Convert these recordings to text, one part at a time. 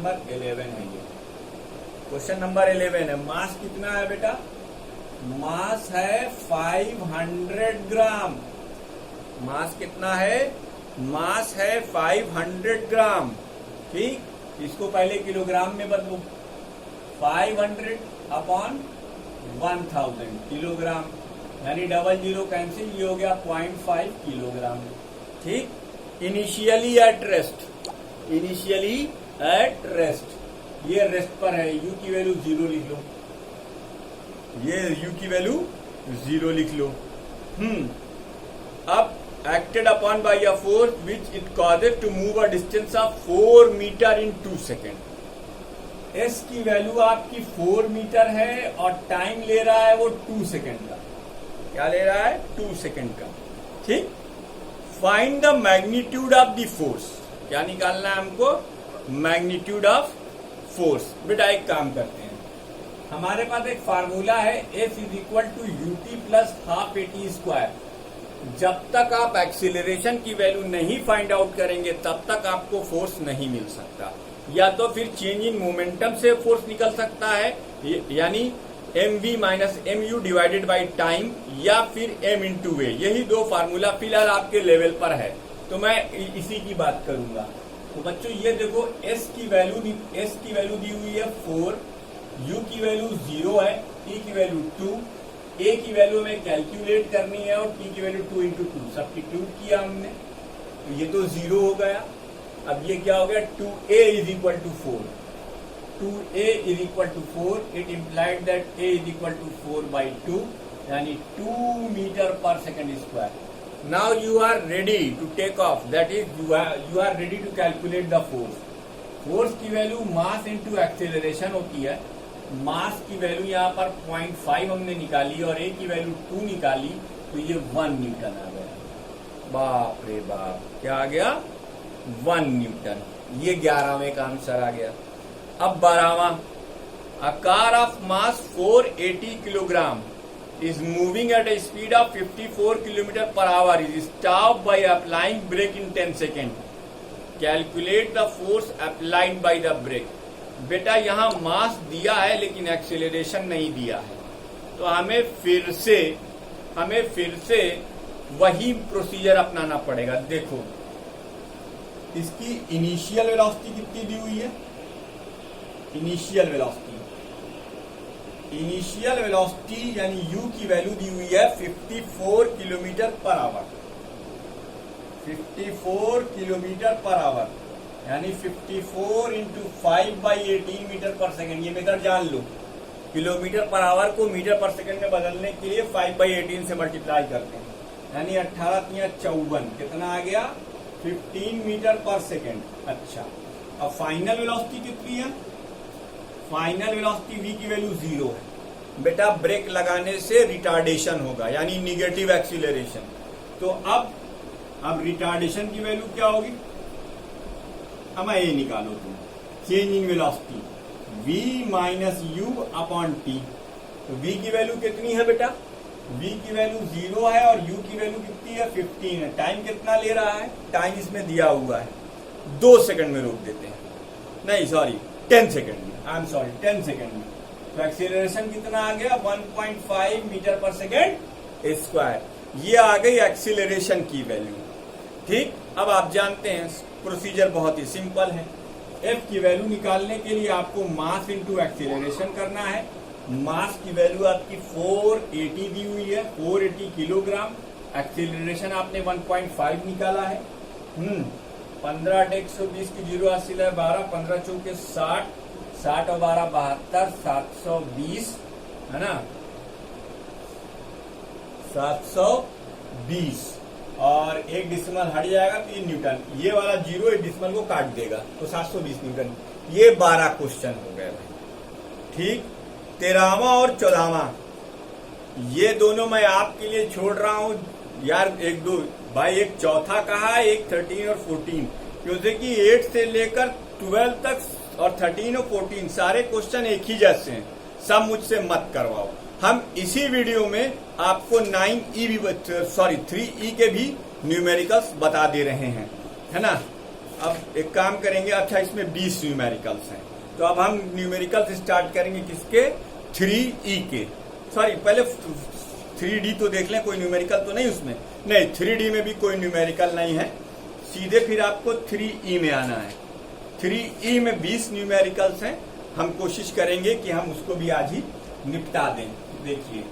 Number 11 है ये। Question number 11 है। मास कितना है बेटा? मास है 500 ग्राम। मास कितना है? मास है 500 ग्राम। ठीक, इसको पहले किलोग्राम में बदलो। 500 अपॉन 1000 किलोग्राम, यानी 00 कैंसिल, ये हो गया 0.5 किलोग्राम। ठीक, initially at rest, initially at rest, ये रेस्ट पर है। यू की वैल्यू 0 लिख लो, ये यू की वैल्यू 0 लिख लो। अब acted upon by a force which it causes to move a distance of 4 metre in 2 second. S की वैल्यू आपकी 4 मीटर है और टाइम ले रहा है वो 2 सेकेंड का। क्या ले रहा है? 2 सेकेंड का। ठीक, find the magnitude of the force. क्या निकालना है हमको? Magnitude of force. बेटा एक काम करते हैं, हमारे पास एक फार्मूला है F is equal to u t plus half AT square. जब तक आप एक्सीलरेशन की वैल्यू नहीं फाइंड आउट करेंगे तब तक आपको फोर्स नहीं मिल सकता। या तो फिर चेंज इन मोमेंटम से फोर्स निकल सकता है, यानी mv minus mu divided by time, या फिर m इंटू ए। यही दो फार्मूला फिलहाल आपके लेवल पर है, तो मैं इसी की बात करूंगा। तो बच्चों ये देखो, s की वैल्यू दी हुई है 4, u की वैल्यू 0 है, t की वैल्यू 2, a की वैल्यू हमें कैलकुलेट करनी है और t की वैल्यू 2 इंटू 2 सब्स्टिट्यूट किया हमने, तो ये तो 0 हो गया। अब ये क्या हो गया? 2a is equal to 4। 2a is equal to 4, it implied that a is equal to 4/2, यानी 2 metre per second square. Now you are ready to take off, that is you are ready to calculate the force. Force की value mass into acceleration होती है। मास की वैल्यू यहाँ पर 0.5 हमने निकाली और a की वैल्यू 2 निकाली, तो ये 1 न्यूटन आ गया। बाप रे बाप, क्या आ गया? 1 न्यूटन। ये 11वें का आंसर आ गया। अब 12वां, a car of mass 480 kilogram is moving at a speed of 54 kilometre per hour is stopped by applying brake in 10 seconds. Calculate the force applied by the brake. बेटा यहाँ मास दिया है लेकिन एक्सेलरेशन नहीं दिया है, तो हमें फिर से वही प्रोसीजर अपनाना पड़ेगा। देखो, इसकी इनिशियल वेलोसिटी कितनी दी हुई है? इनिशियल वेलोसिटी यानी u की वैल्यू दी हुई है 54 kilometre per our. 54 kilometre per our, यानी 54 इंटू 5/18 मीटर पर सेकेंड। ये मेथड जान लो, किलोमीटर पर आवर को मीटर पर सेकेंड में बदलने के लिए 5/18 से मल्टीप्लाई करते हैं, यानी 18×3=54। कितना आ गया? 15 मीटर पर सेकेंड। अच्छा, अब फाइनल वेलोसिटी कितनी है? फाइनल वेलोसिटी v की वैल्यू 0 है। बेटा ब्रेक लगाने से रिटार्डेशन होगा, यानी निगेटिव एक्सीलरेशन। तो अब रिटार्डेशन की वैल्यू क्या होगी? अब ये निकालो तुम, change in velocity v minus you upon T. तो v की वैल्यू कितनी है बेटा? v की वैल्यू 0 है और u की वैल्यू कितनी है? 15 है। टाइम कितना ले रहा है? टाइम इसमें दिया हुआ है, 2 सेकंड में रोक देते हैं, नहीं सॉरी 10 सेकंड में, आई एम सॉरी 10 सेकंड में। तो एक्सीलरेशन कितना आ गया? 1.5 मीटर पर सेकेंड स्क्वायर। ये आ गई एक्सीलरेशन की वैल्यू। ठीक, अब आप जानते हैं प्रोसीजर बहुत ही सिंपल है। F की वैल्यू निकालने के लिए आपको मास इंटू एक्सीलरेशन करना है। मास की वैल्यू आपकी 480 दी हुई है, 480 किलोग्राम। एक्सीलरेशन आपने 1.5 निकाला है। 15×120 की 0 80 है 12, 15 चौके 60, 60 और 12 72, 720 है ना, 720 और एक डिसिमल हट जाएगा तो ये न्यूटन, ये वाला 0 एक डिसिमल को काट देगा तो 720 न्यूटन। ये 12 क्वेश्चन हो गए भाई। ठीक, 13वां और 14वां ये दोनों मैं आपके लिए छोड़ रहा हूं यार। एक दो भाई, एक चौथा कहा है, एक 13 और 14, क्योंकि 8 से लेकर 12 तक और 13 और 14 सारे क्वेश्चन एक ही जैसे हैं। सब मुझसे मत करवाओ। हम इसी वीडियो में आपको 3E के भी न्यूमेरिकल्स बता दे रहे हैं, है ना। अब एक काम करेंगे, अच्छा इसमें 20 न्यूमेरिकल्स हैं, तो अब हम न्यूमेरिकल्स स्टार्ट करेंगे किसके, 3E के। सॉरी, पहले 3D तो देख लें, कोई न्यूमेरिकल तो नहीं उसमें, नहीं 3D में भी कोई न्यूमेरिकल नहीं है, सीधे फिर आपको 3E में आना है। 3E में 20 न्यूमेरिकल्स हैं, हम कोशिश करेंगे कि हम उसको भी आज ही निपटा दें। देखिए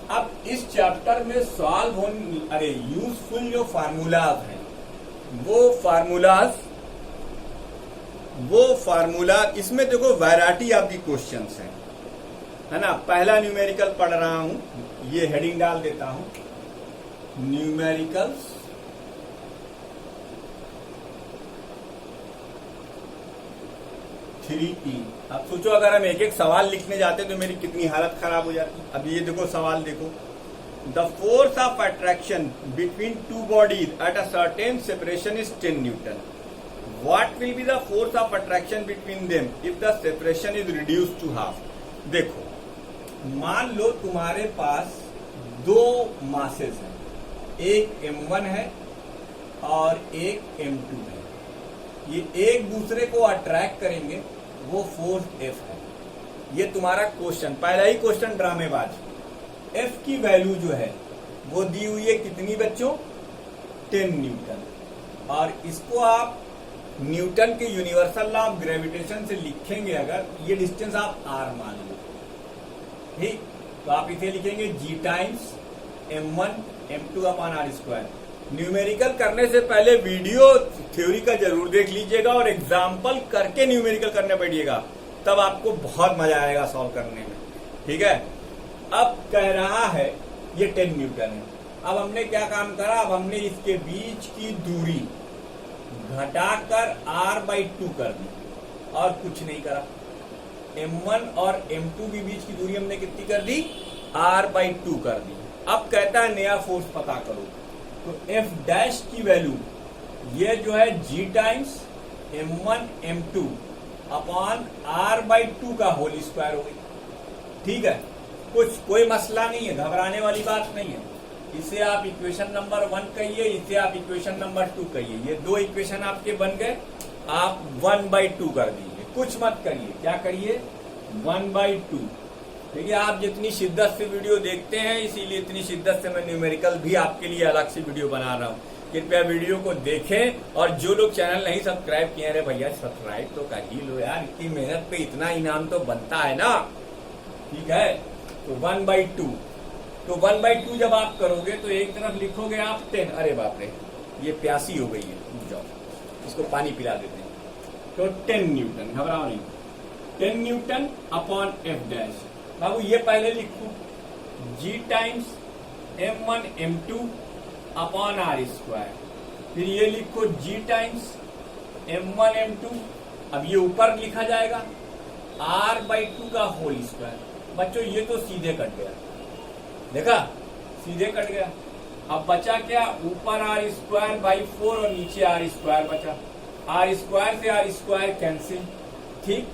अब इस चैप्टर में सॉल्व होने, अरे यूजफुल जो फार्मूलाज हैं वो फार्मूला इसमें देखो वैरायटी ऑफ दी क्वेश्चंस हैं, है ना। पहला न्यूमेरिकल पढ़ रहा हूं, ये हेडिंग डाल देता हूं, न्यूमेरिकल्स E। अब सोचो अगर हम एक एक सवाल लिखने जाते तो मेरी कितनी हालत खराब हो जाती। अब ये देखो सवाल देखो, the force of attraction between two bodies at a certain separation is 10 newton. What will be the force of attraction between them if the separation is reduce to half. देखो, मान लो तुम्हारे पास दो मासेस हैं, एक M1 है और एक M2 है, ये एक दूसरे को अट्रैक्ट करेंगे, वो फोर्स F है। ये तुम्हारा क्वेश्चन, पहला ही क्वेश्चन ड्रामेबाज। F की वैल्यू जो है वो दी हुई है कितनी बच्चों, 10 न्यूटन, और इसको आप न्यूटन के यूनिवर्सल लॉ ऑफ ग्रेविटेशन से लिखेंगे अगर, ये डिस्टेंस आप R मान लो, ठीक, तो आप इसे लिखेंगे G times M1 M2 upon R square. Numerical करने से पहले वीडियो थ्योरी का जरूर देख लीजिएगा और एग्जाम्पल करके न्यूमेरिकल करने बैठिएगा, तब आपको बहुत मजा आएगा सॉल्व करने में, ठीक है। अब कह रहा है ये 10 न्यूटन है। अब हमने क्या काम करा, अब हमने इसके बीच की दूरी घटाकर R/2 कर दी और कुछ नहीं करा। M1 और M2 के बीच की दूरी हमने कितनी कर दी, R/2 कर दी। अब कहता है नया फोर्स पता करो, तो F डैश की वैल्यू ये जो है G times M1 M2 upon R/2 का होल स्क्वायर हो गई, ठीक है। कोई मसला नहीं है, घबराने वाली बात नहीं है। इसे आप इक्वेशन नंबर 1 कहिए, इसे आप इक्वेशन नंबर 2 कहिए। ये दो इक्वेशन आपके बन गए, आप 1/2 कर दीजिए, कुछ मत करिए, क्या करिए 1/2। देखिए आप जितनी शिद्दत से वीडियो देखते हैं, इसीलिए इतनी शिद्दत से मैं न्यूमेरिकल भी आपके लिए अलग से वीडियो बना रहा हूँ। कृपया वीडियो को देखें, और जो लोग चैनल नहीं सब्सक्राइब किए, अरे भैया सब्सक्राइब तो कर ही लो यार, इतनी मेहनत पे इतना इनाम तो बनता है ना, ठीक है। तो 1/2, तो 1/2 जब आप करोगे तो एक तरफ लिखोगे आप 10, अरे बाप रे ये प्यासी हो गई है, रुक जाओ इसको पानी पिला देते हैं। तो 10 न्यूटन, घबराओ नहीं, 10 न्यूटन अपॉन F डैश। बाबू ये पहले लिखो G times M1 M2 upon R square, फिर ये लिखो G टाइम्स M1 M2, अब ये ऊपर लिखा जाएगा R/2 का होल स्क्वायर। बच्चों ये तो सीधे कट गया, देखा सीधे कट गया। अब बचा क्या, ऊपर R स्क्वायर बाई 4 और नीचे R स्क्वायर बचा, R स्क्वायर से R स्क्वायर कैंसिल, ठीक।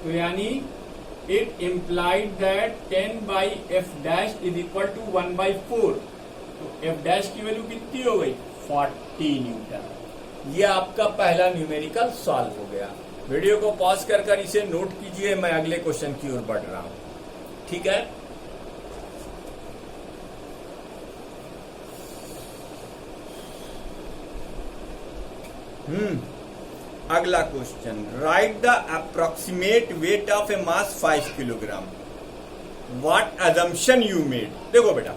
तो यानी it implied that 10/F dash is equal to 1/4। तो F डैश की वैल्यू कितनी हो गई, 40 न्यूटन। ये आपका पहला न्यूमेरिकल सॉल्व हो गया। वीडियो को पॉज कर इसे नोट कीजिए, मैं अगले क्वेश्चन की ओर बढ़ रहा हूं, ठीक है। अगला question, right the approximate weight of A mass 5 kilogram, what assumption you made. देखो बेटा,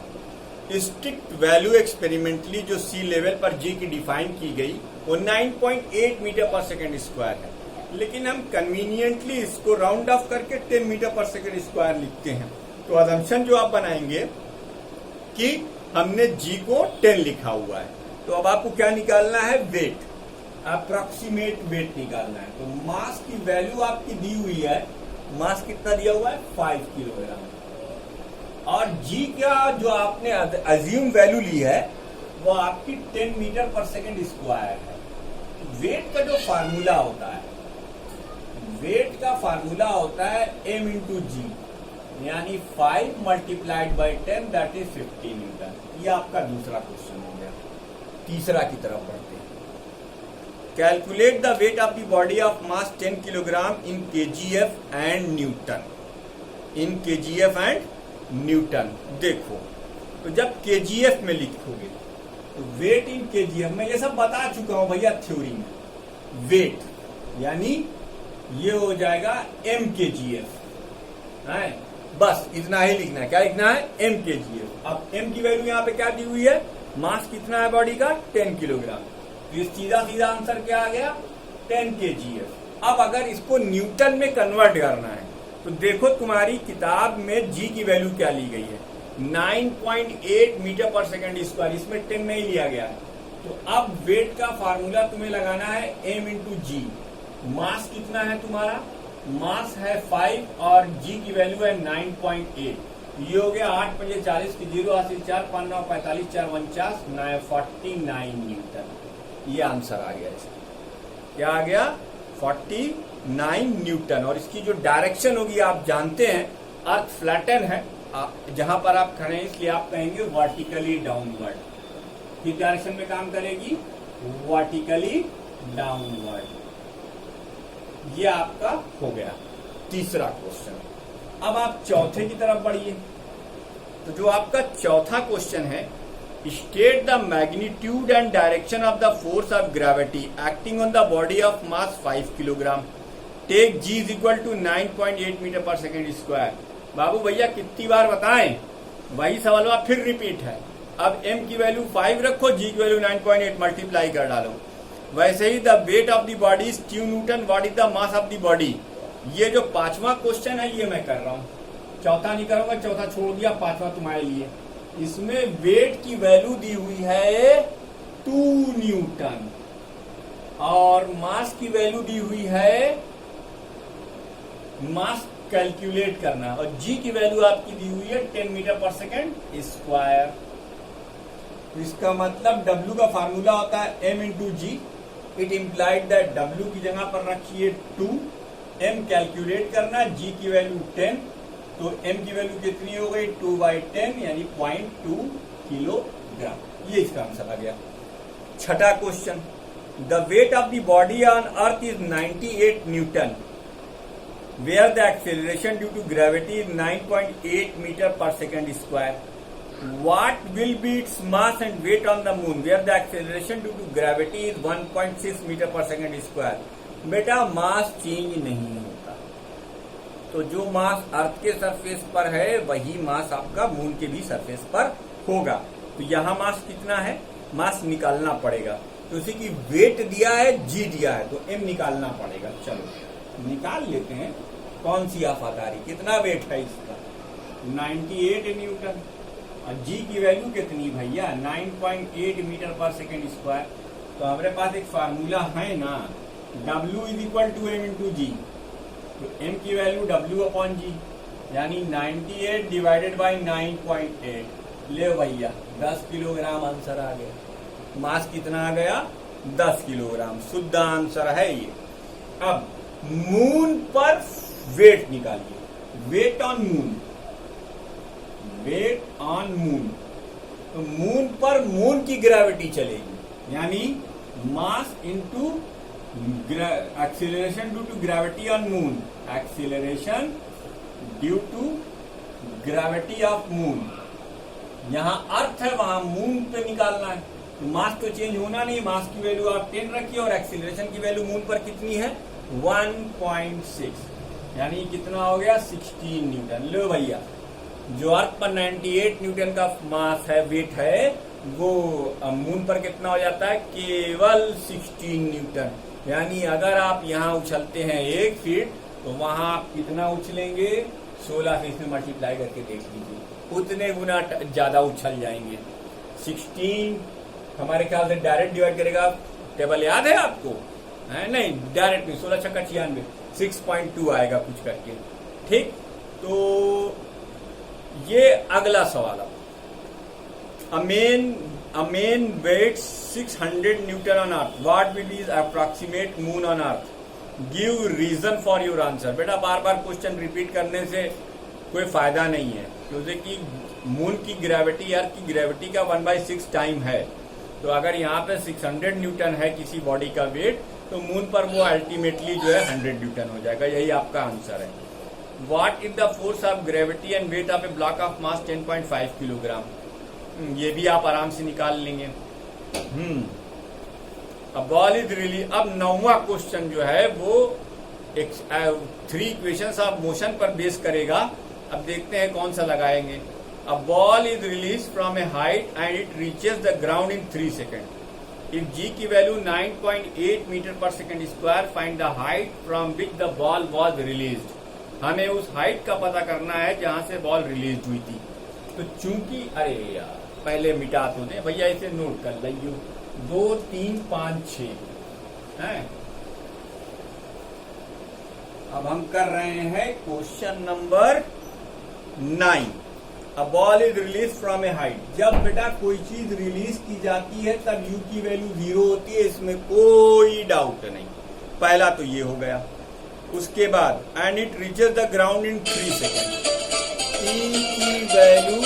स्ट्रिक्ट वैल्यू एक्सपेरिमेंटली जो सी लेवल पर जी की डिफाइन की गई वो 9.8 मीटर पर सेकेंड स्क्वायर है, लेकिन हम कन्वीनियंटली इसको राउंड ऑफ करके 10 मीटर पर सेकेंड स्क्वायर लिखते हैं। तो अजम्पशन जो आप बनाएंगे कि हमने जी को 10 लिखा हुआ है, तो अब आपको क्या निकालना है, वेट, अप्रोक्सीमेट वेट निकालना है। तो मास की वैल्यू आपकी दी हुई है, मास कितना दिया हुआ है 5 किलोग्राम, और जी का जो आपने अज्यूम वैल्यू ली है वो आपकी 10 मीटर पर सेकेंड स्क्वायर है। वेट का जो फार्मूला होता है, वेट का फार्मूला होता है m इंटू जी, यानी 5 multiplied by 10 that is 50 Newton. ये आपका दूसरा क्वेश्चन हो गया। तीसरा की तरफ बढ़ते हैं। Calculate the weight of the body of mass 10 kilogram in KGF and Newton. In KGF and Newton. देखो, तो जब केजीएफ में लिखोगे तो वेट इन केजीएफ, मैं ये सब बता चुका हूं भैया थ्योरी में। वेट यानी ये हो जाएगा एम केजीएफ है, बस इतना ही लिखना है। क्या लिखना है? M kgf. अब एम की वैल्यू यहाँ पे क्या दी हुई है? मास कितना है बॉडी का? 10 किलोग्राम। तो ये सीधा सीधा आंसर क्या आ गया? 10 केजीएफ। अब अगर इसको न्यूटन में कन्वर्ट करना है तो देखो तुम्हारी किताब में जी की वैल्यू क्या ली गई है? 9.8 मीटर पर सेकेंड स्क्वायर। इसमें 10 नहीं लिया गया है। तो अब वेट का फार्मूला तुम्हें लगाना है एम इंटू जी। मास कितना है तुम्हारा? मास है 5 और जी की वैल्यू है 9.8। ये हो गया 8 पंजे 40 की 0 80 4 5 9 45 4 49 49 न्यूटन। ये आंसर आ गया इसका। क्या आ गया? 49 न्यूटन। और इसकी जो डायरेक्शन होगी आप जानते हैं, अर्थ फ्लैटन है, जहां पर आप खड़े हैं इसलिए आप कहेंगे वर्टिकली डाउनवर्ड। किस डायरेक्शन में काम करेगी? Vertically downward. ये आपका हो गया तीसरा क्वेश्चन। अब आप चौथे की तरफ बढ़िए। तो जो आपका चौथा क्वेश्चन है, state the magnitude and direction of the force of gravity acting on the body of mass 5 kilogram. Take g is equal to 9.8 metre per second square. बाबू भैया कितनी बार बताएं? वही सवाल फिर रिपीट है। अब m की वैल्यू 5 रखो, g की वैल्यू 9.8 मल्टीप्लाई कर डालो। वैसे ही the weight of the body is 2 newton, what is the mass of the body. ये जो पांचवा क्वेश्चन है ये मैं कर रहा हूं, चौथा नहीं करूंगा, चौथा छोड़ दिया, पांचवा तुम्हारे लिए। इसमें वेट की वैल्यू दी हुई है 2 न्यूटन और मास की वैल्यू दी हुई है, मास कैलकुलेट करना, और जी की वैल्यू आपकी दी हुई है 10 मीटर पर सेकेंड स्क्वायर। इसका मतलब W का फार्मूला होता है m into g. It implied that W की जगह पर रखिए 2, m कैलकुलेट करना, g की वैल्यू 10, तो m की वैल्यू कितनी हो गई? 2/10 यानी 0.2 किलोग्राम। ये इसका आंसर आ गया। छठा question, the weight of the body on earth is 98 Newton, where the acceleration due to gravity is 9.8 meter per second square. What will be its mass and weight on the moon, where the acceleration due to gravity is 1.6 meter per second square? बेटा mass change नहीं होता, तो जो मास अर्थ के surface पर है वही मास आपका मून के भी सरफेस पर होगा। तो यहाँ मास कितना है? मास निकालना पड़ेगा। तो उसी की वेट दिया है, जी दिया है, तो m निकालना पड़ेगा। चलो निकाल लेते हैं। कौन सी आफत आ रही? कितना वेट है इसका? 98 न्यूटन। और जी की वैल्यू कितनी भैया? 9.8 मीटर पर सेकेंड स्क्वायर। तो हमारे पास एक फार्मूला है ना, W is equal to M into G. तो m की वैल्यू W अपॉन जी, यानी 98 डिवाइडेड बाई 9.8। ले भैया 10 किलोग्राम आंसर आ गया। मास कितना आ गया? 10 किलोग्राम। शुद्ध आंसर है ये। अब मून पर वेट निकालिए। Weight on moon, weight on moon. तो मून पर मून की ग्रेविटी चलेगी, यानी mass into acceleration due to gravity on moon. Acceleration due to gravity of moon. यहां अर्थ है, वहां मून पे निकालना है। तो मास तो चेंज होना नहीं, मास की वैल्यू आप 10 रखिए और एक्सीलरेशन की वैल्यू मून पर कितनी है? 1.6, यानी कितना हो गया? 16 न्यूटन। लो भैया, जो अर्थ पर 98 न्यूटन का मास है, वेट है, वो मून पर कितना हो जाता है? केवल 16 न्यूटन। यानी अगर आप यहाँ उछलते हैं 1 फीट, तो वहां आप कितना उछलेंगे? 16 से इसमें मल्टीप्लाई करके देख लीजिए, उतने गुना ज्यादा उछल जाएंगे। 16 हमारे ख्याल से डायरेक्ट डिवाइड करेगा। टेबल याद है आपको? है नहीं, डायरेक्ट नहीं। 16 छक्का 96, 6.2 आएगा कुछ करके। ठीक, तो ये अगला सवाल है। A man weighs 600 Newton on Earth. What will be his approximate moon on Earth? Give reason for your answer. बेटा बार बार क्वेश्चन रिपीट करने से कोई फायदा नहीं है, क्योंकि मून की ग्रेविटी अर्थ की ग्रेविटी का 1/6 टाइम है। तो अगर यहाँ पे 600 न्यूटन है किसी बॉडी का वेट, तो मून पर वो अल्टीमेटली जो है 100 न्यूटन हो जाएगा। यही आपका आंसर है। What is the force of gravity and weight of A block of mass 10.5 kilogram. ये भी आप आराम से निकाल लेंगे। अब बॉल इज रिलीज। अब 9वां क्वेश्चन जो है वो 3 इक्वेशंस ऑफ मोशन पर बेस करेगा। अब देखते हैं कौन सा लगाएंगे। A ball is released from a height and it reaches the ground in 3 seconds. If g की value 9.8 metre per second square, find the height from which the ball was released. हमें उस हाइट का पता करना है जहां से ball release हुई थी। तो चूंकि अरे यार पहले मिटा तो दे भैया, इसे नोट कर लीजिए। 2 3 5 6 है। अब हम कर रहे हैं question number 9। A ball is release from A height. जब बेटा कोई चीज रिलीज की जाती है तब यू की वैल्यू 0 होती है, इसमें कोई डाउट नहीं। पहला तो ये हो गया। उसके बाद and it reaches the ground in 3 second. E की वैल्यू